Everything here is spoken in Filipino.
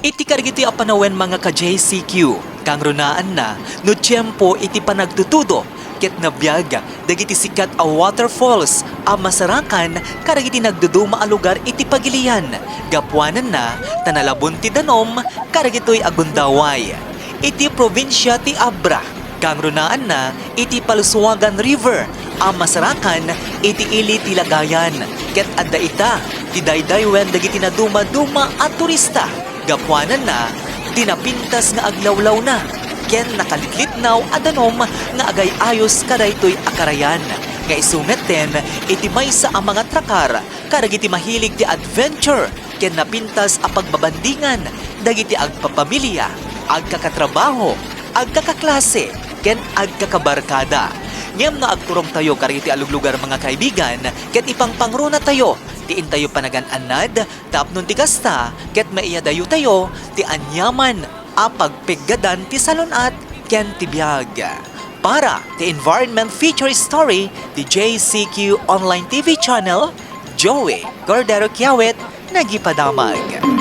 Iti karigiti a panawen mga ka-JCQ, kang runaan na, no tiyempo iti panagtutudo, ket nabiyag, dagiti sikat a waterfalls, a masarakan, karagiti nagduduma a lugar iti pagilian, gapuanan na, tanalabon ti danom, karagitoy agundaway. Iti probinsya ti Abra, kang runaan na, iti Palusuagan River, a masarakan, iti ili ti Lagayan, ket adda ita, ti daydaywen dagiti naduma-duma at turista, gapuanan na, dinapintas nga aglawlaw na, ken nakalitlitnaw adanom nga agay ayos kadaytoy akarayan. Nga isunget ten, iti maysa ang mga trakar, karagiti mahilig ti adventure, ken napintas a pagbabandingan, dagiti agpapamilya, agkakatrabaho, agkakaklase, ken agkakabarkada. Ngem nga agturong tayo kariti aluglugar mga kaibigan, ket ipangpangruna tayo, tiin tayo panagan-anad, tapnon ti kasta, ket maiyadayo tayo, ti anyaman, apagpiggadan ti salunat, ken ti biyag. Para ti Environment Feature Story, ti JCQ Online TV Channel, Joey Cordero Kiawit, nagipadamag.